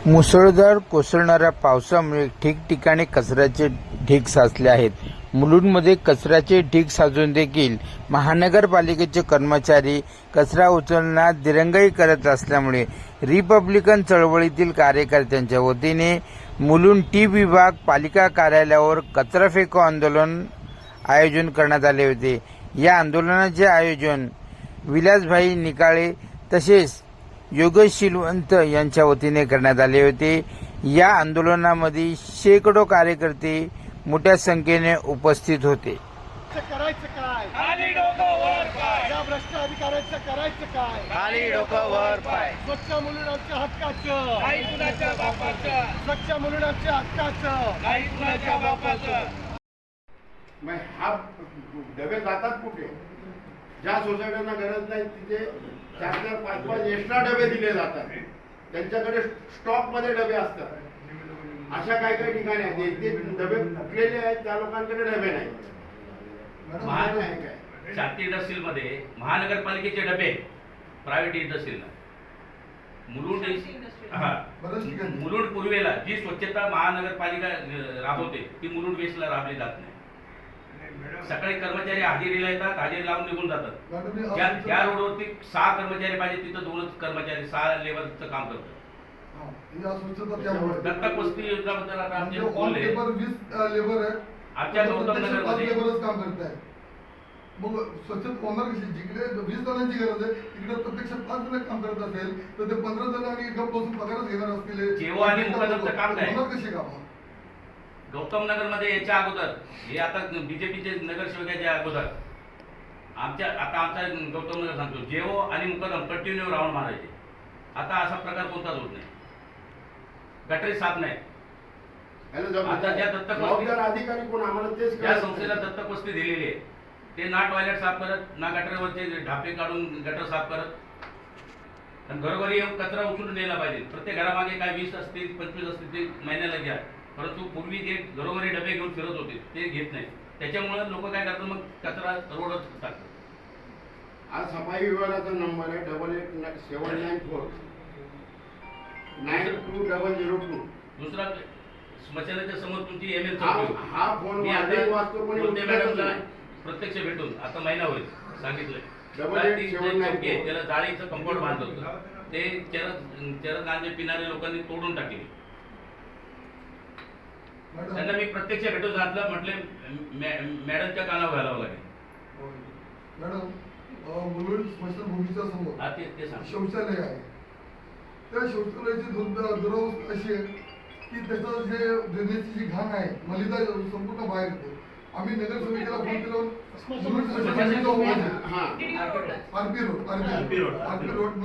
मुसळधार कोसळणाऱ्या पावसामुळे ठिकठिकाणी कचऱ्याचे ढीग साचले आहेत. मुलुंडमध्ये कचऱ्याचे ढीग साचून देखील महानगरपालिकेचे कर्मचारी कचरा उचलण्यात दिरंगाई करत असल्यामुळे रिपब्लिकन चळवळीतील कार्यकर्त्यांच्या वतीने मुलुंड टी विभाग पालिका कार्यालयावर कचरा फेको आंदोलन आयोजन करण्यात आले होते. या आंदोलनाचे आयोजन विलासभाई निकाळे तसेच योगेश शिलवंत यांच्या वतीने करण्यात आले होते. या आंदोलनामध्ये शेकडो कार्यकर्ते मोठ्या संख्येने उपस्थित होते. करायचं काय? खाली डोकं वर पाय. या भ्रष्ट अधिकाऱ्यांचं करायचं काय? खाली डोकं वर पाय. स्वच्छ मुलुंडच्या हक्काचं काही कुणाच्या बापाचं. स्वच्छ मुलुंडच्या हक्काचं काही कुणाच्या बापाचं. हा डबे जातात कुठे? ज्या सोसायट्यांना गरज नाही तिथे 4-4, 5-5 एक्स्ट्रा डबे दिले जातात. त्यांच्याकडे स्टॉक मध्ये डबे असतात. अशा काही काही ठिकाणी आहेत ते डबे फुटलेले आहेत, त्या लोकांकडे डबे नाही. शांती इंडस्ट्रील मध्ये महानगरपालिकेचे डबे प्रायव्हेट इंडस्ट्रीला मुलुंड पूर्वेला जी स्वच्छता महानगरपालिका राबवते ती मुलुंड वेस्टला राबली जात नाही. सकाळी कर्मचारी हजेरीला येतात, हजेरी लावून निघून जातात. त्या रोडवरती 6 कर्मचारी पाहिजे, तिथं 2च कर्मचारी 6 लेबरचं काम करतात. दत्तक वस्ती योजनाबद्दल आता आमचे बोलले आमच्या गौतम नगरमध्ये काम करताय. मग स्वच्छता होणार कशी? जिकडे 20 जणांची गरज आहे तिकडे प्रत्यक्षात 5 जण काम करत असेल तर ते 15 जणांनी गप्प बसून पगारच घेणार असतील. जेव आणि मुकादमचं काम काय? कशी काम? गौतम नगर मध्ये याच्या अगोदर हे आता बीजेपीचे नगरसेवकाच्या अगोदर आमच्या गौतम नगर सांगतो जेओ आणि मुकदम कंटिन्यू राऊंड मारायचे. आता असा प्रकार कोणताच होत नाही. गटरी साफ नाही. आता ज्या दत्तक अधिकारी कोण आम्हाला तेच ज्या संस्थेला दत्तक वस्ती दिलेली आहे ते ना टॉयलेट साफ करत, ना गटरवरचे ढापे काढून गटर साफ करत. आणि घरोघरी येऊन कचरा उचलून नेला पाहिजे. प्रत्येक घरामागे काय 20 असतील 25 असतील ते महिन्याला घ्या. परंतु पूर्वी जे घरोघरी डबे घेऊन फिरत होते ते घेत नाही. त्याच्यामुळे लोक काय करतात, मग कचरा रोडच टाकतात. आज सफाई विभागाचा नंबर आहे 88,794 92,002. दुसरा स्मशानाच्या समोर तुमची एमएल हा फोन मॅडमला प्रत्यक्ष भेटून आता महिना होईल सांगितलंय. त्याला जाळीचं कंपाऊंड बांधलं होतं, ते चरस गांजे पिणारे लोकांनी तोडून टाकले. त्यांना मी प्रत्यक्ष भेटून घातलं, म्हटले मॅडमच्या कानावर घालावं लागेल. मॅडम मुलुंड स्मशानभूमीच्या समोर ते सांग शौचालय आहे. त्या शौचालयाची दुरावस्था अशी आहे की त्याचं जे ड्रेनेजची जी घाण आहे मलिदा संपूर्ण बाहेर येते. आम्ही नगरसेविकेला फोन केल्यावर स्मशानभूमी आरपी रोड